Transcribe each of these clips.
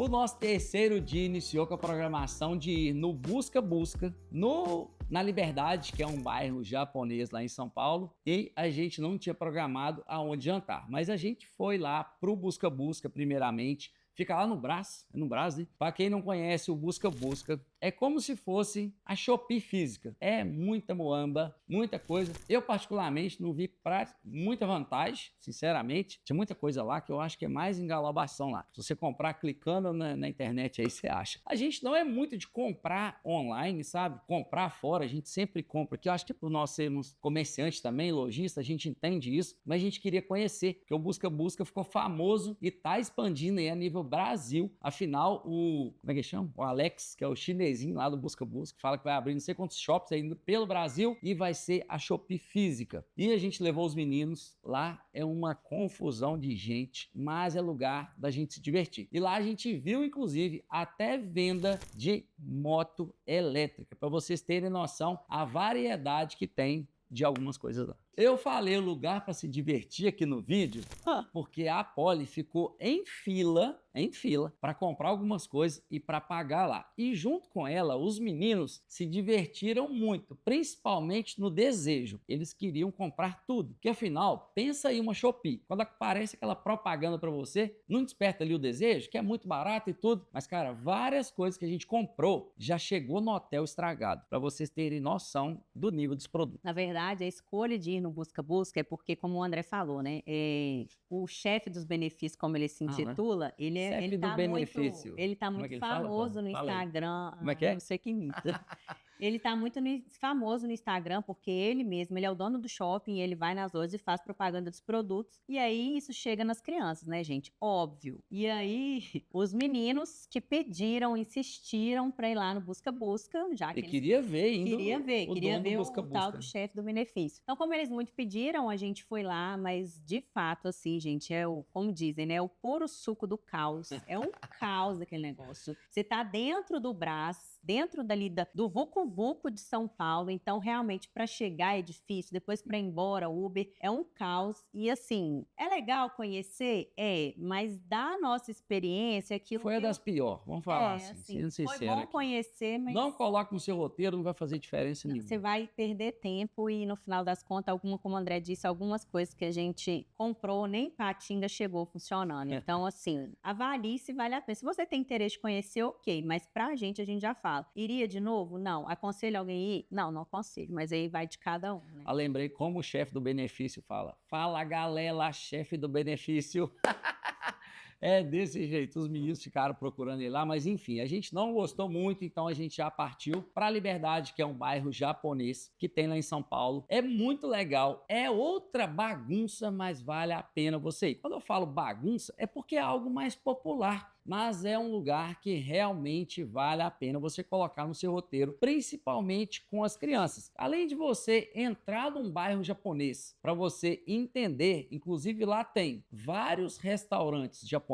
O nosso terceiro dia iniciou com a programação de ir no Busca-Busca, na Liberdade, que é um bairro japonês lá em São Paulo, e a gente não tinha programado aonde jantar, mas a gente foi lá pro Busca-Busca primeiramente. Fica lá no Brás, né? Para quem não conhece o Busca-Busca, é como se fosse a Shopee física. É muita muamba, muita coisa. Eu, particularmente, não vi muita vantagem, sinceramente. Tinha muita coisa lá que eu acho que é mais engalabação lá. Se você comprar clicando na internet, aí você acha. A gente não é muito de comprar online, sabe? Comprar fora, a gente sempre compra. Que eu acho que por nós sermos comerciantes também, lojistas, a gente entende isso. Mas a gente queria conhecer, porque o Busca-Busca ficou famoso e tá expandindo aí a nível Brasil. Afinal, como é que chama? O Alex, que é o chinesinho lá do Busca-Busca, fala que vai abrir não sei quantos shops ainda pelo Brasil e vai ser a Shopee física. E a gente levou os meninos lá, é uma confusão de gente, mas é lugar da gente se divertir. E lá a gente viu, inclusive, até venda de moto elétrica, para vocês terem noção a variedade que tem de algumas coisas lá. Eu falei o lugar para se divertir aqui no vídeo, porque a Polly ficou em fila para comprar algumas coisas e para pagar lá. E junto com ela, os meninos se divertiram muito, principalmente no desejo. Eles queriam comprar tudo, porque afinal, pensa aí uma Shopee. Quando aparece aquela propaganda para você, não desperta ali o desejo, que é muito barato e tudo. Mas cara, várias coisas que a gente comprou já chegou no hotel estragado, para vocês terem noção do nível dos produtos. Na verdade, a escolha de ir no Busca-Busca é porque, como o André falou, né? O chefe dos benefícios, como ele se intitula, ele tá muito famoso no Instagram. Como é que é? Não sei que imita. Ele tá muito famoso no Instagram porque ele mesmo, ele é o dono do shopping, ele vai nas lojas e faz propaganda dos produtos. E aí isso chega nas crianças, né, gente? Óbvio. E aí os meninos que pediram, insistiram pra ir lá no Busca-Busca, já que eles queria ver o tal do chefe do benefício. Então, como eles muito pediram, a gente foi lá, mas de fato, assim, gente, como dizem, né? É o puro suco do caos. É um caos aquele negócio. Você tá dentro do Brás, dentro dali do Vucu-Vucu de São Paulo, então realmente para chegar é difícil, depois para ir embora, Uber, é um caos. E assim, é legal conhecer? Mas da nossa experiência, aquilo foi a das piores, vamos falar assim, foi bom conhecer, mas não coloque no seu roteiro, não vai fazer diferença nenhuma. Você vai perder tempo e no final das contas, como o André disse, algumas coisas que a gente comprou, nem Patinga chegou funcionando. Então, assim, avalie se vale a pena. Se você tem interesse de conhecer, ok, mas pra gente, a gente já fala. Iria de novo? Não. Aconselho alguém ir? Não aconselho, mas aí vai de cada um, né? Eu lembrei como o chefe do benefício fala. Fala, galera, chefe do benefício. É desse jeito, os meninos ficaram procurando ele lá, mas enfim, a gente não gostou muito, então a gente já partiu para a Liberdade, que é um bairro japonês que tem lá em São Paulo. É muito legal, é outra bagunça, mas vale a pena você ir. Quando eu falo bagunça, é porque é algo mais popular, mas é um lugar que realmente vale a pena você colocar no seu roteiro, principalmente com as crianças. Além de você entrar num bairro japonês, para você entender, inclusive lá tem vários restaurantes japoneses,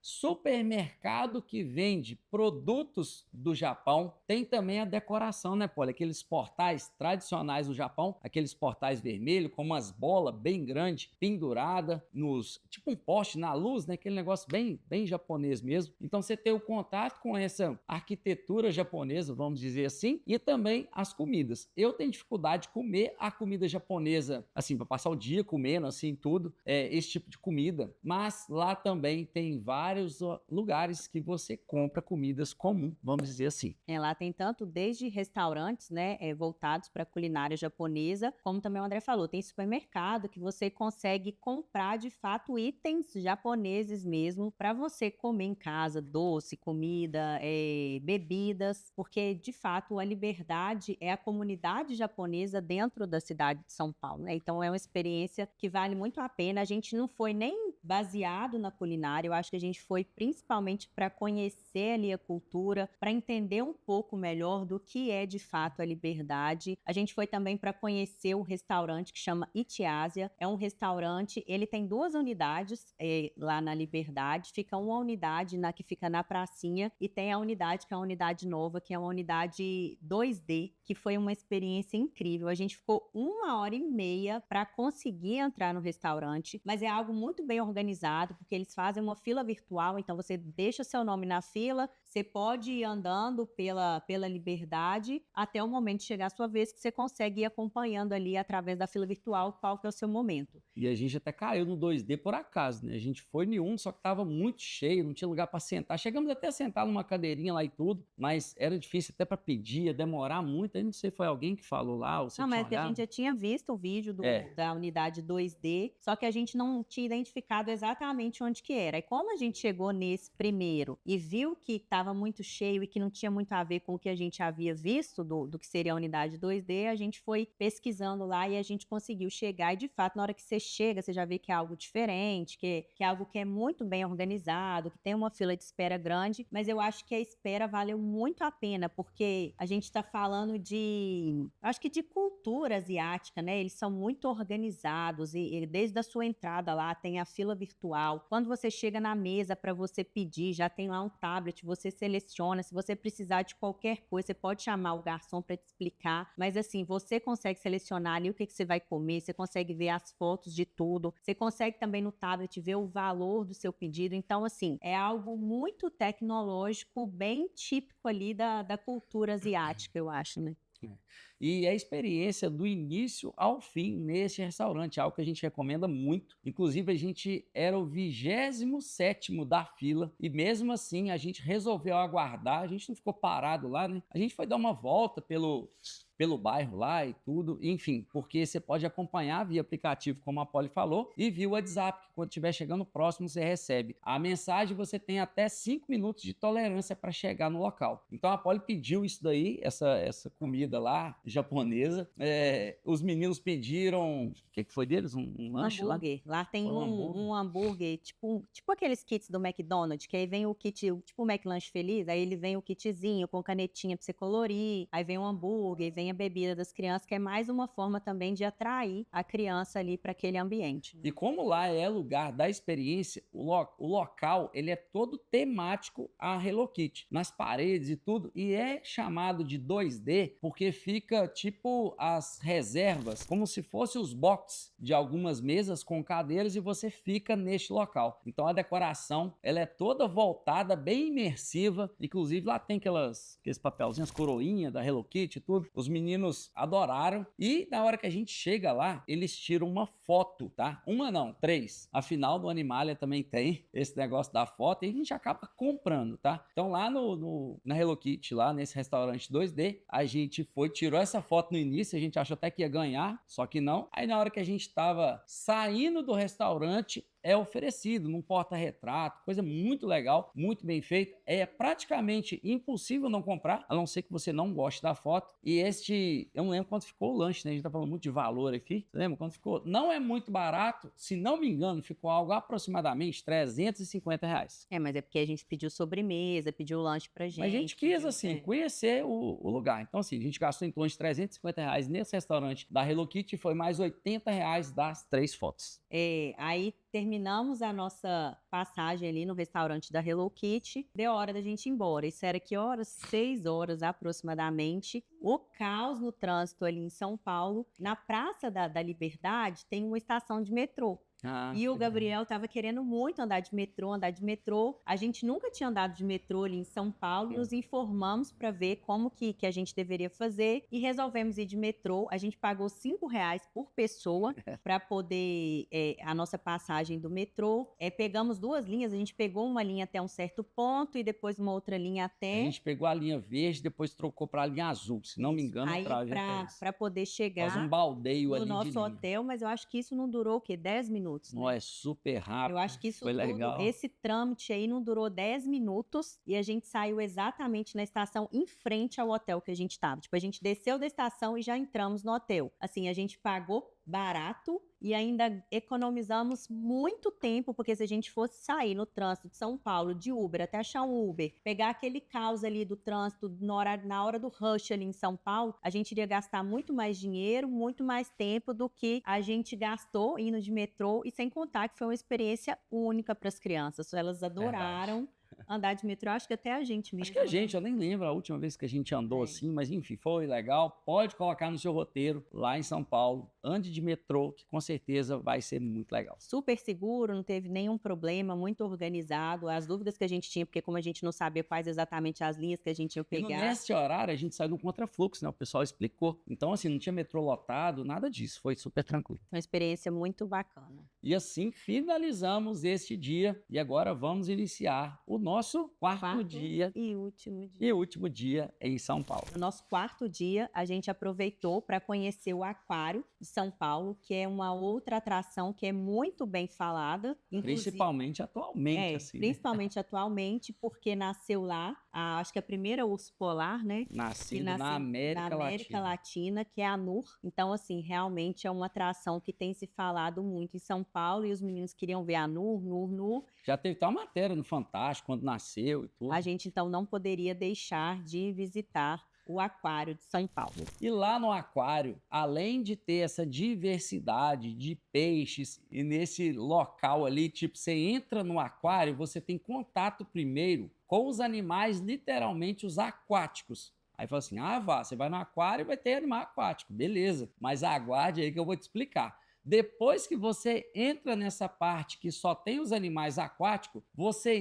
supermercado que vende produtos do Japão, tem também a decoração, né, Polly? Aqueles portais tradicionais do Japão, aqueles portais vermelhos com umas bolas bem grandes, pendurada tipo um poste na luz, né? Aquele negócio bem japonês mesmo. Então você tem o contato com essa arquitetura japonesa, vamos dizer assim, e também as comidas. Eu tenho dificuldade de comer a comida japonesa, assim, para passar o dia comendo, assim, tudo, esse tipo de comida, mas lá também tem vários lugares que você compra comidas comuns, vamos dizer assim. Lá tem tanto desde restaurantes, né, voltados para a culinária japonesa, como também o André falou, tem supermercado que você consegue comprar de fato itens japoneses mesmo para você comer em casa, doce, comida, bebidas, porque de fato a Liberdade é a comunidade japonesa dentro da cidade de São Paulo, né? Então é uma experiência que vale muito a pena. A gente não foi nem baseado na culinária, eu acho que a gente foi principalmente para conhecer ali a cultura, para entender um pouco melhor do que é de fato a Liberdade. A gente foi também para conhecer o restaurante que chama Itiásia, é um restaurante, ele tem 2 unidades lá na Liberdade, fica uma unidade que fica na pracinha e tem a unidade que é a unidade nova, que é uma unidade 2D, que foi uma experiência incrível. A gente ficou 1h30 para conseguir entrar no restaurante, mas é algo muito bem organizado, porque eles fazem uma fila virtual, então você deixa seu nome na fila, você pode ir andando pela Liberdade até o momento de chegar a sua vez, que você consegue ir acompanhando ali através da fila virtual qual que é o seu momento. E a gente até caiu no 2D por acaso, né? A gente foi em um, só que tava muito cheio, não tinha lugar para sentar. Chegamos até a sentar numa cadeirinha lá e tudo, mas era difícil até para pedir, ia demorar muito. Aí não sei, foi alguém que falou lá, ou você Não, tinha mas a olhado? gente já tinha visto o vídeo É. da unidade 2D, só que a gente não tinha identificado exatamente onde que era. E como a gente chegou nesse primeiro e viu que estava muito cheio e que não tinha muito a ver com o que a gente havia visto do que seria a unidade 2D, a gente foi pesquisando lá e a gente conseguiu chegar. E, de fato, na hora que você chega, você já vê que é algo diferente, que é algo que é muito bem organizado, que tem uma fila de espera grande, mas eu acho que a espera valeu muito a pena, porque a gente está falando acho que de cultura asiática, né? Eles são muito organizados e desde a sua entrada lá tem a fila virtual. Quando você chega na mesa para você pedir, já tem lá um tablet, você seleciona. Se você precisar de qualquer coisa, você pode chamar o garçom para te explicar. Mas assim, você consegue selecionar ali o que você vai comer, você consegue ver as fotos de tudo, você consegue também no tablet ver o valor do seu pedido. Então, assim, é algo muito tecnológico, bem típico ali da cultura asiática, eu acho, né? E a experiência do início ao fim nesse restaurante, algo que a gente recomenda muito. Inclusive, a gente era o 27º da fila e mesmo assim a gente resolveu aguardar, a gente não ficou parado lá, né? A gente foi dar uma volta pelo bairro lá e tudo, enfim, porque você pode acompanhar via aplicativo, como a Polly falou, e via o WhatsApp, que quando estiver chegando próximo você recebe. A mensagem você tem até 5 minutos de tolerância para chegar no local. Então a Polly pediu isso daí, essa comida lá, japonesa. Os meninos pediram, o que foi deles? Um lanche lá? Hambúrguer. Lá tem Foi um hambúrguer. um hambúrguer, tipo aqueles kits do McDonald's, que aí vem o kit, tipo o McLanche Feliz, aí ele vem o kitzinho com canetinha pra você colorir, aí vem o hambúrguer, vem a bebida das crianças, que é mais uma forma também de atrair a criança ali para aquele ambiente. E como lá é lugar da experiência, o local ele é todo temático a Hello Kitty, nas paredes e tudo, e é chamado de 2D porque fica tipo as reservas, como se fossem os boxes de algumas mesas com cadeiras e você fica neste local. Então a decoração ela é toda voltada, bem imersiva, inclusive lá tem aqueles papelzinhos, coroinha da Hello Kitty e tudo. Os meninos adoraram e na hora que a gente chega lá, eles tiram uma foto, tá? Uma não, 3. Afinal, no Animalia também tem esse negócio da foto e a gente acaba comprando, tá? Então lá na Hello Kitty, lá nesse restaurante 2D, a gente tirou essa foto no início, a gente achou até que ia ganhar, só que não. Aí na hora que a gente tava saindo do restaurante, é oferecido num porta-retrato, coisa muito legal, muito bem feita. É praticamente impossível não comprar, a não ser que você não goste da foto. E eu não lembro quanto ficou o lanche, né? A gente tá falando muito de valor aqui. Você lembra quanto ficou? Não é muito barato, se não me engano, ficou algo aproximadamente R$350. Mas é porque a gente pediu sobremesa, pediu lanche pra gente. Mas a gente quis, assim, conhecer o lugar. Então, assim, a gente gastou em torno de R$350 nesse restaurante da Hello Kitty e foi mais R$80 das 3 fotos. Aí terminamos a nossa passagem ali no restaurante da Hello Kitty, deu hora da gente ir embora. Isso era que horas? 6 horas aproximadamente. O caos no trânsito ali em São Paulo. Na Praça da Liberdade tem uma estação de metrô. E o Gabriel estava querendo muito andar de metrô. A gente nunca tinha andado de metrô ali em São Paulo. Nos informamos para ver como que a gente deveria fazer e resolvemos ir de metrô. A gente pagou R$5 por pessoa para poder a nossa passagem do metrô. Pegamos 2 linhas. A gente pegou uma linha até um certo ponto e depois uma outra linha até... A gente pegou a linha verde, depois trocou para a linha azul. Se não me engano, aí para poder chegar faz um baldeio ali no nosso hotel, mas eu acho que isso não durou o quê? 10 minutos. Não, é super rápido. Eu acho que isso foi legal. Esse trâmite aí não durou 10 minutos e a gente saiu exatamente na estação em frente ao hotel que a gente estava. Tipo, a gente desceu da estação e já entramos no hotel. Assim, a gente pagou barato e ainda economizamos muito tempo, porque se a gente fosse sair no trânsito de São Paulo de Uber até achar um Uber, pegar aquele caos ali do trânsito na hora do rush ali em São Paulo, a gente iria gastar muito mais dinheiro, muito mais tempo do que a gente gastou indo de metrô, e sem contar que foi uma experiência única para as crianças. Elas adoraram. Andar de metrô, acho que até a gente mesmo. Acho que a gente, eu nem lembro a última vez que a gente andou assim, mas enfim, foi legal. Pode colocar no seu roteiro lá em São Paulo, ande de metrô, que com certeza vai ser muito legal. Super seguro, não teve nenhum problema, muito organizado. As dúvidas que a gente tinha, porque como a gente não sabia quais exatamente as linhas que a gente ia E pegar. nesse horário a gente saiu no contrafluxo, né? O pessoal explicou. Então, assim, não tinha metrô lotado, nada disso. Foi super tranquilo. Uma experiência muito bacana. E assim finalizamos este dia. E agora vamos iniciar o nosso quarto dia e último dia em São Paulo. No nosso quarto dia, a gente aproveitou para conhecer o Aquário de São Paulo, que é uma outra atração que é muito bem falada. Principalmente atualmente, assim. Principalmente atualmente, porque nasceu lá, acho que a primeira urso polar, né? Nascido na América Latina, que é a NUR. Então, assim, realmente é uma atração que tem se falado muito em São Paulo e os meninos queriam ver a NUR. Já teve até uma matéria no Fantástico quando nasceu e tudo. A gente, então, não poderia deixar de visitar o Aquário de São Paulo. E lá no aquário, além de ter essa diversidade de peixes, e nesse local ali, tipo, você entra no aquário, você tem contato primeiro com os animais, literalmente os aquáticos. Aí fala assim, você vai no aquário e vai ter animal aquático, beleza, mas aguarde aí que eu vou te explicar. Depois que você entra nessa parte que só tem os animais aquáticos, você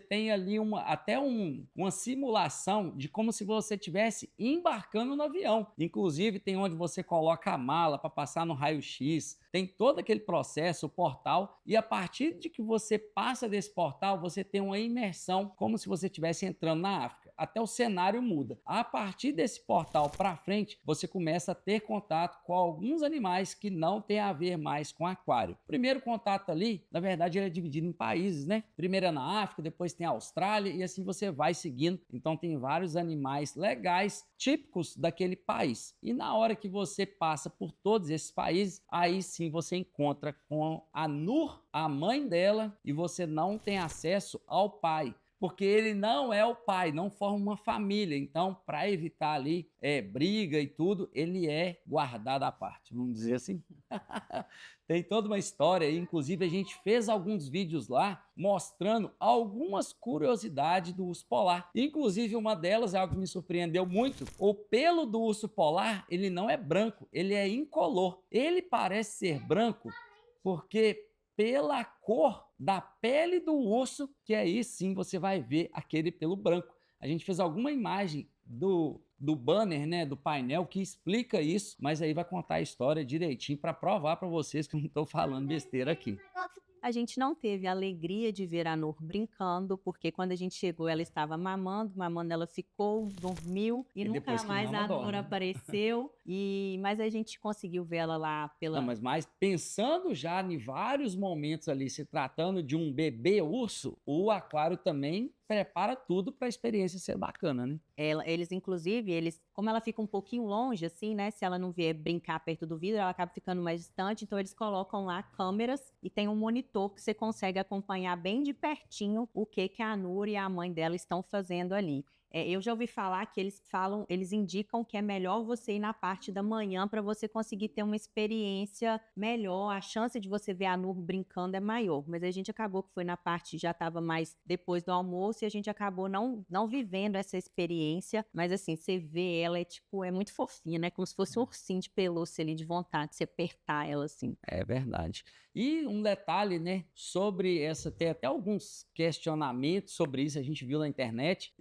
tem ali uma simulação de como se você estivesse embarcando no avião. Inclusive, tem onde você coloca a mala para passar no raio-x, tem todo aquele processo, o portal, e a partir de que você passa desse portal, você tem uma imersão como se você estivesse entrando na África. Até o cenário muda. A partir desse portal para frente, você começa a ter contato com alguns animais que não tem a ver mais com aquário. O primeiro contato ali, na verdade, ele é dividido em países, né? Primeiro é na África, depois tem a Austrália e assim você vai seguindo. Então tem vários animais legais, típicos daquele país. E na hora que você passa por todos esses países, aí sim você encontra com a Nur, a mãe dela, e você não tem acesso ao pai. Porque ele não é o pai, não forma uma família. Então, para evitar ali briga e tudo, ele é guardado à parte, vamos dizer assim. Tem toda uma história, inclusive a gente fez alguns vídeos lá mostrando algumas curiosidades do urso polar. Inclusive uma delas é algo que me surpreendeu muito. O pelo do urso polar, ele não é branco, ele é incolor. Ele parece ser branco porque pela cor da pele do urso, que aí sim você vai ver aquele pelo branco. A gente fez alguma imagem do banner, né, do painel que explica isso, mas aí vai contar a história direitinho para provar para vocês que eu não estou falando besteira aqui. A gente não teve a alegria de ver a Nur brincando, porque quando a gente chegou ela estava mamando, ela ficou, dormiu e nunca mais a Nur apareceu. Mas a gente conseguiu ver ela lá pela... Não, mas pensando já em vários momentos ali, se tratando de um bebê urso, o aquário também prepara tudo para a experiência ser bacana, né? Eles, inclusive, como ela fica um pouquinho longe, assim, né? Se ela não vier brincar perto do vidro, ela acaba ficando mais distante. Então, eles colocam lá câmeras e tem um monitor que você consegue acompanhar bem de pertinho o que a Nur e a mãe dela estão fazendo ali. Eu já ouvi falar que eles indicam que é melhor você ir na parte da manhã para você conseguir ter uma experiência melhor, a chance de você ver a Nur brincando é maior, mas a gente acabou que foi na parte, já estava mais depois do almoço e a gente acabou não vivendo essa experiência, mas assim, você vê ela, é muito fofinha, né? Como se fosse um ursinho de pelúcia ali, de vontade de você apertar ela assim. É verdade. E um detalhe, né, sobre tem até alguns questionamentos sobre isso, a gente viu na internet,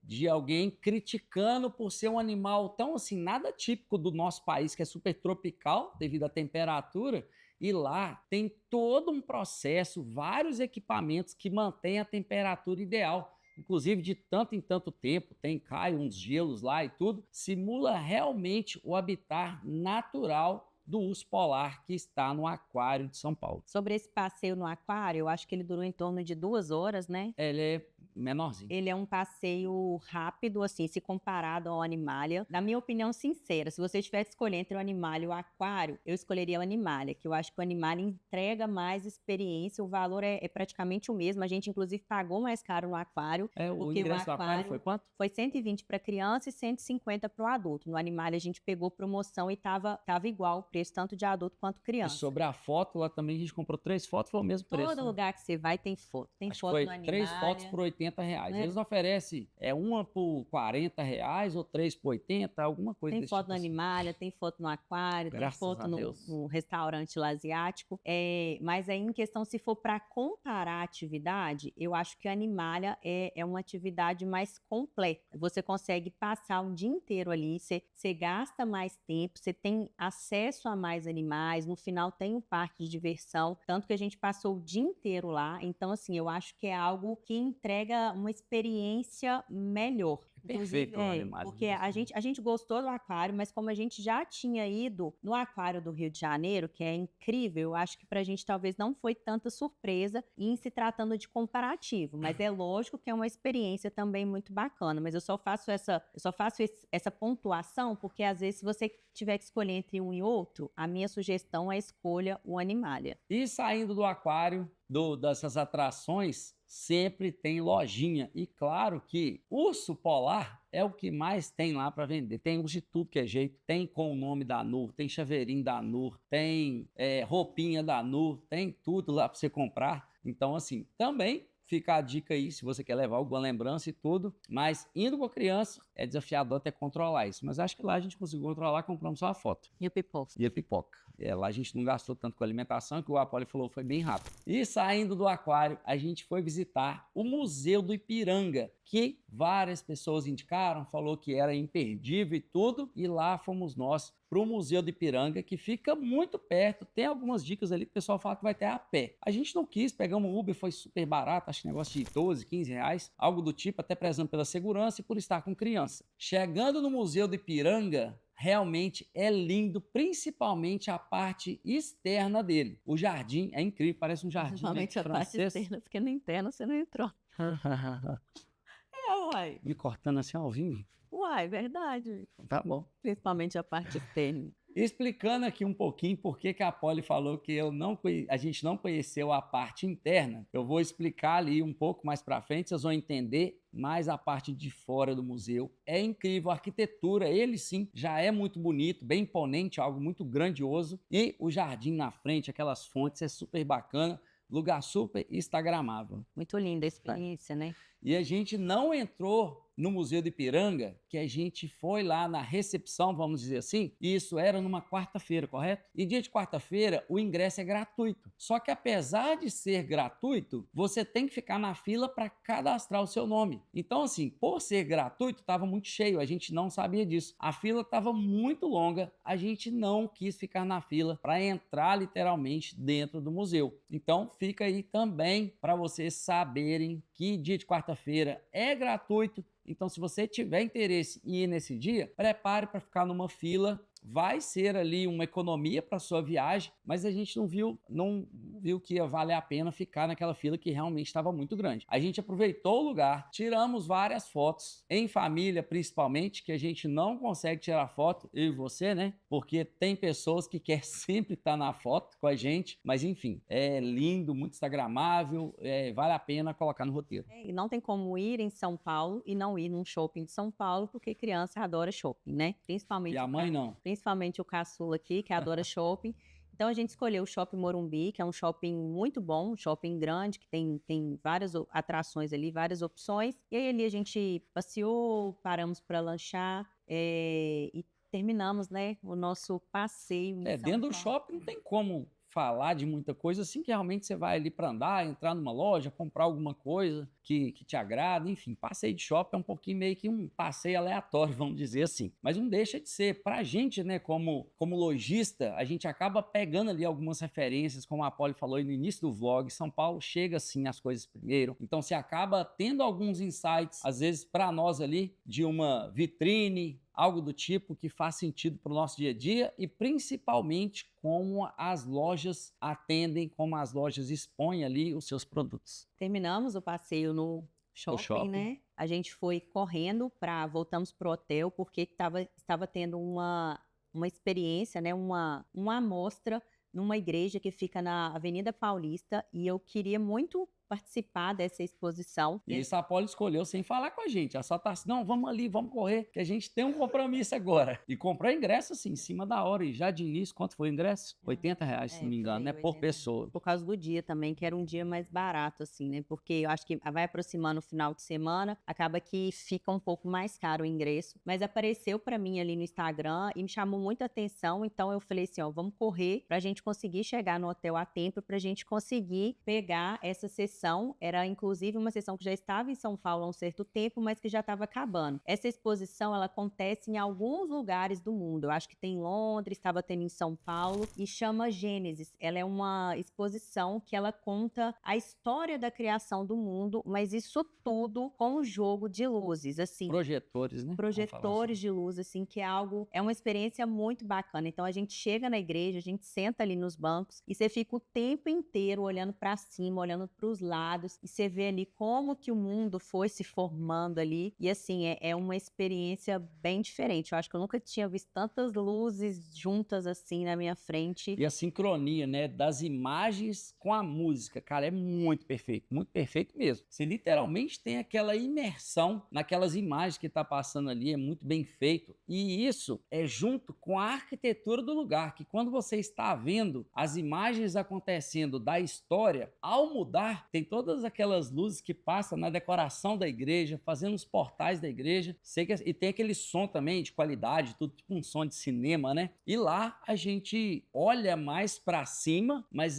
de alguém criticando por ser um animal tão assim, nada típico do nosso país, que é super tropical devido à temperatura, e lá tem todo um processo, vários equipamentos que mantêm a temperatura ideal. Inclusive, de tanto em tanto tempo, cai uns gelos lá e tudo, simula realmente o habitat natural do urso polar que está no aquário de São Paulo. Sobre esse passeio no aquário, eu acho que ele durou em torno de 2 horas, né? Ele é menorzinho. Ele é um passeio rápido, assim, se comparado ao Animalia. Na minha opinião sincera, se você tivesse que escolher entre o Animalia e o Aquário, eu escolheria o Animalia, que eu acho que o Animalia entrega mais experiência, o valor é praticamente o mesmo. A gente, inclusive, pagou mais caro no Aquário, O porque o ingresso do aquário foi quanto? foi 120 para criança e 150 para o adulto. No Animalia, a gente pegou promoção e tava igual o preço, tanto de adulto quanto E criança. sobre a foto, lá também a gente comprou 3 fotos, foi o mesmo preço. Todo lugar que você vai tem foto. Tem Acho que foto foi no Animalia. 3 fotos por R$80. Né? Eles oferecem uma por R$40 ou 3 por 80, alguma coisa Tem desse foto tipo no assim. Animalia, tem foto no Aquário, Graças tem foto a Deus. no restaurante lá asiático. Mas aí, em questão, se for para comparar a atividade, eu acho que a Animalia é uma atividade mais completa. Você consegue passar um dia inteiro ali, você gasta mais tempo, você tem acesso a mais animais, no final tem um parque de diversão, tanto que a gente passou o dia inteiro lá. Então, assim, eu acho que é algo que entrega uma experiência melhor. Perfeito, Inclusive, Animalia. porque a gente gostou do aquário, mas como a gente já tinha ido no aquário do Rio de Janeiro, que é incrível, eu acho que pra gente talvez não foi tanta surpresa em se tratando de comparativo, mas é lógico que é uma experiência também muito bacana, mas eu só faço essa pontuação porque às vezes se você tiver que escolher entre um e outro, a minha sugestão é escolha o Animalia. E saindo do aquário, dessas atrações, sempre tem lojinha. E claro que urso polar é o que mais tem lá para vender. Tem urso de tudo que é jeito. Tem com o nome da NUR, tem chaveirinho da NUR, tem roupinha da NUR, tem tudo lá para você comprar. Então, assim, também fica a dica aí, se você quer levar alguma lembrança e tudo. Mas indo com a criança, é desafiador até controlar isso. Mas acho que lá a gente conseguiu controlar, compramos só a foto. E o pipoca? E a pipoca. Lá a gente não gastou tanto com alimentação, que o Apoli falou foi bem rápido. E saindo do aquário, a gente foi visitar o Museu do Ipiranga, que várias pessoas indicaram, falou que era imperdível e tudo. E lá fomos nós para o Museu do Ipiranga, que fica muito perto. Tem algumas dicas ali que o pessoal fala que vai ter a pé. A gente não quis, pegamos um Uber, foi super barato, acho que negócio de 12, 15 reais, algo do tipo, até prezando pela segurança e por estar com criança. Chegando no Museu do Ipiranga, realmente é lindo, principalmente a parte externa dele. O jardim é incrível, parece um jardim Principalmente a parte francês. externa, porque na interna você não entrou. Uai. Me cortando assim ao vivo? Uai, verdade. Tá bom. Principalmente a parte externa. Explicando aqui um pouquinho por que a Poli falou que a gente não conheceu a parte interna, eu vou explicar ali um pouco mais para frente, vocês vão entender mais a parte de fora do museu. É incrível, a arquitetura, ele sim, já é muito bonito, bem imponente, algo muito grandioso. E o jardim na frente, aquelas fontes, é super bacana, lugar super instagramável. Muito linda a experiência, né? E a gente não entrou no Museu do Ipiranga, que a gente foi lá na recepção, vamos dizer assim, e isso era numa quarta-feira, correto? E dia de quarta-feira o ingresso é gratuito. Só que apesar de ser gratuito, você tem que ficar na fila para cadastrar o seu nome. Então, assim, por ser gratuito, estava muito cheio, a gente não sabia disso. A fila estava muito longa, a gente não quis ficar na fila para entrar literalmente dentro do museu. Então, fica aí também para vocês saberem que dia de quarta-feira é gratuito. Então, se você tiver interesse em ir nesse dia, prepare para ficar numa fila. Vai ser ali uma economia para sua viagem, mas a gente não viu que ia valer a pena ficar naquela fila que realmente estava muito grande. A gente aproveitou o lugar, tiramos várias fotos, em família principalmente, que a gente não consegue tirar foto, eu e você, né? Porque tem pessoas que querem sempre estar na foto com a gente, mas enfim, é lindo, muito instagramável, vale a pena colocar no roteiro. E não tem como ir em São Paulo e não ir num shopping de São Paulo, porque criança adora shopping, né? E a mãe não. Principalmente o caçula aqui, que adora shopping. Então a gente escolheu o Shopping Morumbi, que é um shopping muito bom, um shopping grande, que tem várias atrações ali, várias opções. E aí ali a gente passeou, paramos para lanchar e terminamos, né, o nosso passeio em São Dentro do Paulo. shopping não tem como falar de muita coisa, assim que realmente você vai ali para andar, entrar numa loja, comprar alguma coisa que te agrada, enfim, passeio de shopping é um pouquinho meio que um passeio aleatório, vamos dizer assim, mas não deixa de ser, pra gente, né, como lojista, a gente acaba pegando ali algumas referências, como a Poli falou aí no início do vlog, São Paulo chega assim as coisas primeiro, então você acaba tendo alguns insights, às vezes para nós ali, de uma vitrine, algo do tipo que faz sentido para o nosso dia a dia e principalmente como as lojas atendem, como as lojas expõem ali os seus produtos. Terminamos o passeio no shopping, né? A gente foi correndo voltamos pro hotel, porque estava tendo uma experiência, né? Uma amostra numa igreja que fica na Avenida Paulista, e eu queria muito participar dessa exposição. E isso a Apolo escolheu sem falar com a gente. Ela só tá assim, não, vamos ali, vamos correr, que a gente tem um compromisso agora. E comprou ingresso assim, em cima da hora. E já de início, quanto foi o ingresso? R$ 80, se não me engano, né? Por pessoa. Por causa do dia também, que era um dia mais barato, assim, né? Porque eu acho que vai aproximando o final de semana, acaba que fica um pouco mais caro o ingresso. Mas apareceu pra mim ali no Instagram e me chamou muita atenção. Então eu falei assim, ó, vamos correr pra gente conseguir chegar no hotel a tempo, pra gente conseguir pegar essa sessão. Era inclusive uma sessão que já estava em São Paulo há um certo tempo, mas que já estava acabando. Essa exposição, ela acontece em alguns lugares do mundo. Eu acho que tem em Londres, estava tendo em São Paulo, e chama Gênesis. Ela é uma exposição que ela conta a história da criação do mundo, mas isso tudo com um jogo de luzes, assim. Projetores, né? Projetores de luz, assim, que é uma experiência muito bacana. Então a gente chega na igreja, a gente senta ali nos bancos e você fica o tempo inteiro olhando para cima, olhando para os lados, e você vê ali como que o mundo foi se formando ali. E assim, é uma experiência bem diferente. Eu acho que eu nunca tinha visto tantas luzes juntas assim na minha frente. E a sincronia, né, das imagens com a música, cara, é muito perfeito mesmo. Você literalmente tem aquela imersão naquelas imagens que tá passando ali, é muito bem feito. E isso é junto com a arquitetura do lugar, que quando você está vendo as imagens acontecendo da história, ao mudar, tem todas aquelas luzes que passam na decoração da igreja, fazendo os portais da igreja, e tem aquele som também de qualidade, tudo tipo um som de cinema, né? E lá a gente olha mais pra cima, mas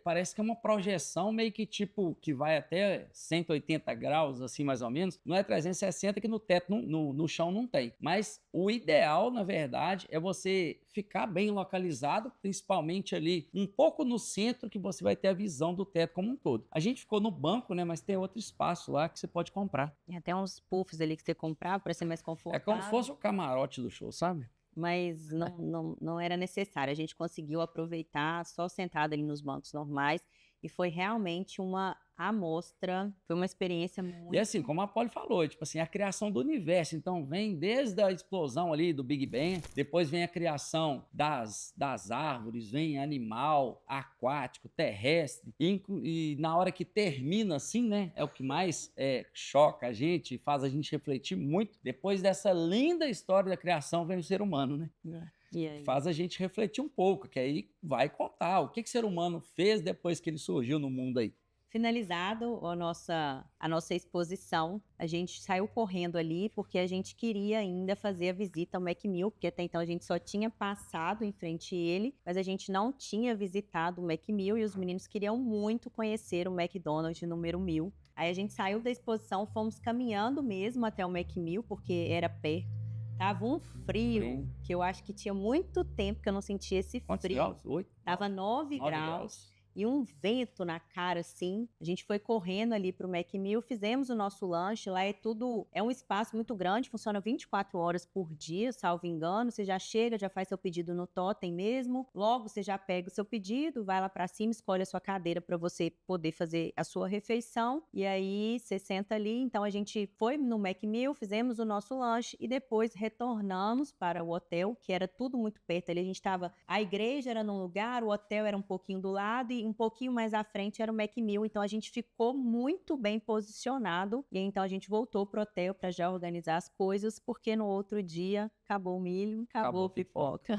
parece que é uma projeção meio que tipo, que vai até 180 graus, assim mais ou menos. Não é 360 que no teto, no chão não tem. Mas o ideal, na verdade, é você ficar bem localizado, principalmente ali um pouco no centro, que você vai ter a visão do teto como um todo. A gente ficou no banco, né? Mas tem outro espaço lá que você pode comprar. Tem até uns puffs ali que você comprar para ser mais confortável. É como se fosse o camarote do show, sabe? Mas não era necessário. A gente conseguiu aproveitar só sentado ali nos bancos normais, e foi realmente uma amostra, foi uma experiência muito... E assim, como a Polly falou, tipo assim, a criação do universo, então vem desde a explosão ali do Big Bang, depois vem a criação das árvores, vem animal, aquático, terrestre, e na hora que termina assim, né, é o que mais choca a gente, faz a gente refletir muito. Depois dessa linda história da criação vem o ser humano, né? Faz a gente refletir um pouco, que aí vai contar o que o ser humano fez depois que ele surgiu no mundo aí. Finalizado a nossa exposição, a gente saiu correndo ali porque a gente queria ainda fazer a visita ao Macmill, porque até então a gente só tinha passado em frente a ele, mas a gente não tinha visitado o Macmill, e os meninos queriam muito conhecer o McDonald's número 1000. Aí a gente saiu da exposição, fomos caminhando mesmo até o Macmill, porque era perto. Tava um frio, que eu acho que tinha muito tempo que eu não sentia esse frio. Quantos graus? 8? Tava 9 graus. E um vento na cara, assim. A gente foi correndo ali pro Macmill, fizemos o nosso lanche. Lá é um espaço muito grande, funciona 24 horas por dia, salvo engano. Você já chega, já faz seu pedido no totem mesmo. Logo, você já pega o seu pedido, vai lá pra cima, escolhe a sua cadeira para você poder fazer a sua refeição. E aí, você senta ali. Então, a gente foi no Macmill, fizemos o nosso lanche e depois retornamos para o hotel, que era tudo muito perto ali. A igreja era num lugar, o hotel era um pouquinho do lado, e um pouquinho mais à frente era o Macmill, então a gente ficou muito bem posicionado, e então a gente voltou pro hotel para já organizar as coisas, porque no outro dia acabou o milho, acabou a pipoca.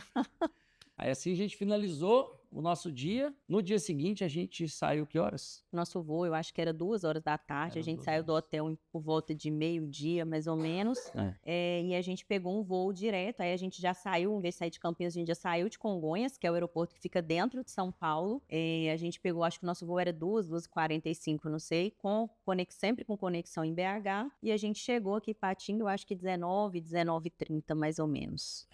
Aí assim a gente finalizou o nosso dia. No dia seguinte a gente saiu que horas? Nosso voo, eu acho que era 2 horas da tarde, a gente saiu do hotel por volta de meio-dia, mais ou menos, e a gente pegou um voo direto. Aí a gente já saiu, em vez de sair de Campinas, a gente já saiu de Congonhas, que é o aeroporto que fica dentro de São Paulo. A gente pegou, acho que o nosso voo era 2h45, não sei, sempre com conexão em BH, e a gente chegou aqui em Patinga, eu acho que 19h30, mais ou menos.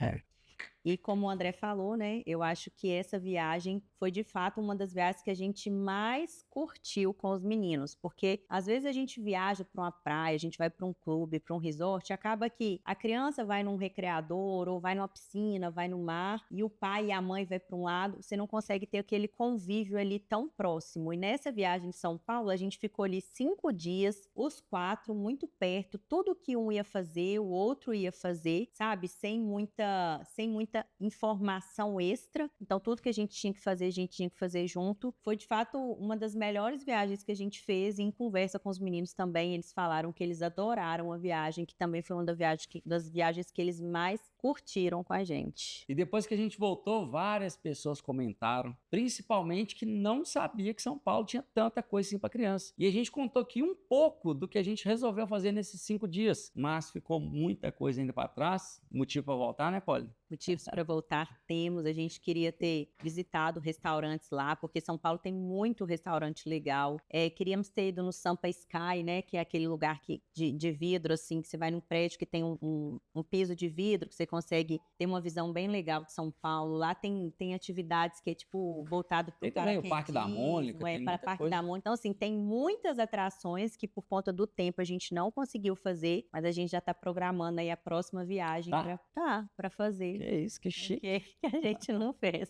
E como o André falou, né, eu acho que essa viagem foi de fato uma das viagens que a gente mais curtiu com os meninos, porque às vezes a gente viaja para uma praia, a gente vai para um clube, para um resort, acaba que a criança vai num recreador ou vai numa piscina, vai no mar, e o pai e a mãe vai para um lado, você não consegue ter aquele convívio ali tão próximo. E nessa viagem de São Paulo, a gente ficou ali 5 dias, os 4 muito perto, tudo que um ia fazer, o outro ia fazer, sabe? Sem muita informação extra. Então, tudo que a gente tinha que fazer junto. Foi, de fato, uma das melhores viagens que a gente fez. E em conversa com os meninos também, eles falaram que eles adoraram a viagem, que também foi uma das viagens que eles mais curtiram com a gente. E depois que a gente voltou, várias pessoas comentaram, principalmente que não sabia que São Paulo tinha tanta coisa assim para criança. E a gente contou aqui um pouco do que a gente resolveu fazer nesses 5 dias, mas ficou muita coisa ainda para trás. Motivo para voltar, né, Polly? Motivos para voltar temos. A gente queria ter visitado restaurantes lá, porque São Paulo tem muito restaurante legal. Queríamos ter ido no Sampa Sky, né, que é aquele lugar de vidro, assim, que você vai num prédio que tem um piso de vidro, que você consegue ter uma visão bem legal de São Paulo. Lá tem atividades que é, tipo, voltado para o também o Parque da Mônica. para o Parque da Mônica. Então, assim, tem muitas atrações que, por conta do tempo, a gente não conseguiu fazer, mas a gente já está programando aí a próxima viagem para fazer. Que isso, que chique. Que a gente não fez.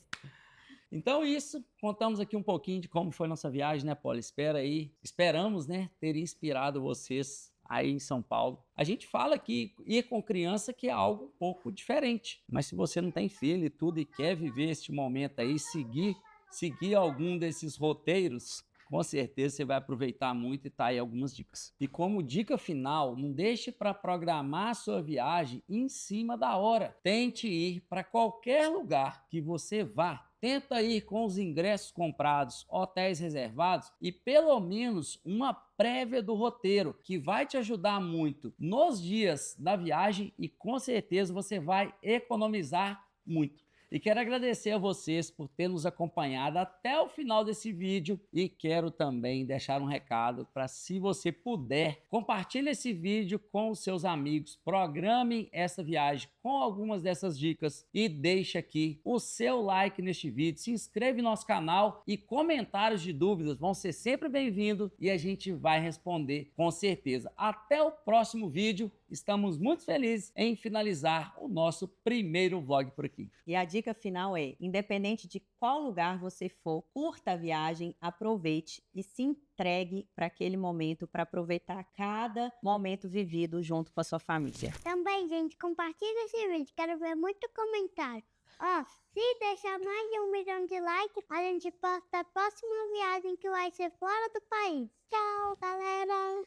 Então isso, contamos aqui um pouquinho de como foi nossa viagem, né, Polly? Esperamos, né, ter inspirado vocês aí em São Paulo. A gente fala que ir com criança que é algo um pouco diferente, mas se você não tem filho e tudo e quer viver este momento aí, seguir algum desses roteiros, com certeza você vai aproveitar muito e tá aí algumas dicas. E como dica final, não deixe para programar a sua viagem em cima da hora. Tente ir para qualquer lugar que você vá. Tenta ir com os ingressos comprados, hotéis reservados e pelo menos uma prévia do roteiro, que vai te ajudar muito nos dias da viagem e com certeza você vai economizar muito. E quero agradecer a vocês por ter nos acompanhado até o final desse vídeo e quero também deixar um recado para, se você puder, compartilhe esse vídeo com os seus amigos, programem essa viagem com algumas dessas dicas e deixe aqui o seu like neste vídeo, se inscreve no nosso canal e comentários de dúvidas vão ser sempre bem-vindos e a gente vai responder com certeza. Até o próximo vídeo, estamos muito felizes em finalizar o nosso primeiro vlog por aqui. E a dica final é, independente de qual lugar você for, curta a viagem, aproveite e se entregue para aquele momento, para aproveitar cada momento vivido junto com a sua família. Também, gente, compartilha esse vídeo, quero ver muito comentário. Se deixar mais de 1 milhão de likes, a gente posta a próxima viagem que vai ser fora do país. Tchau, galera!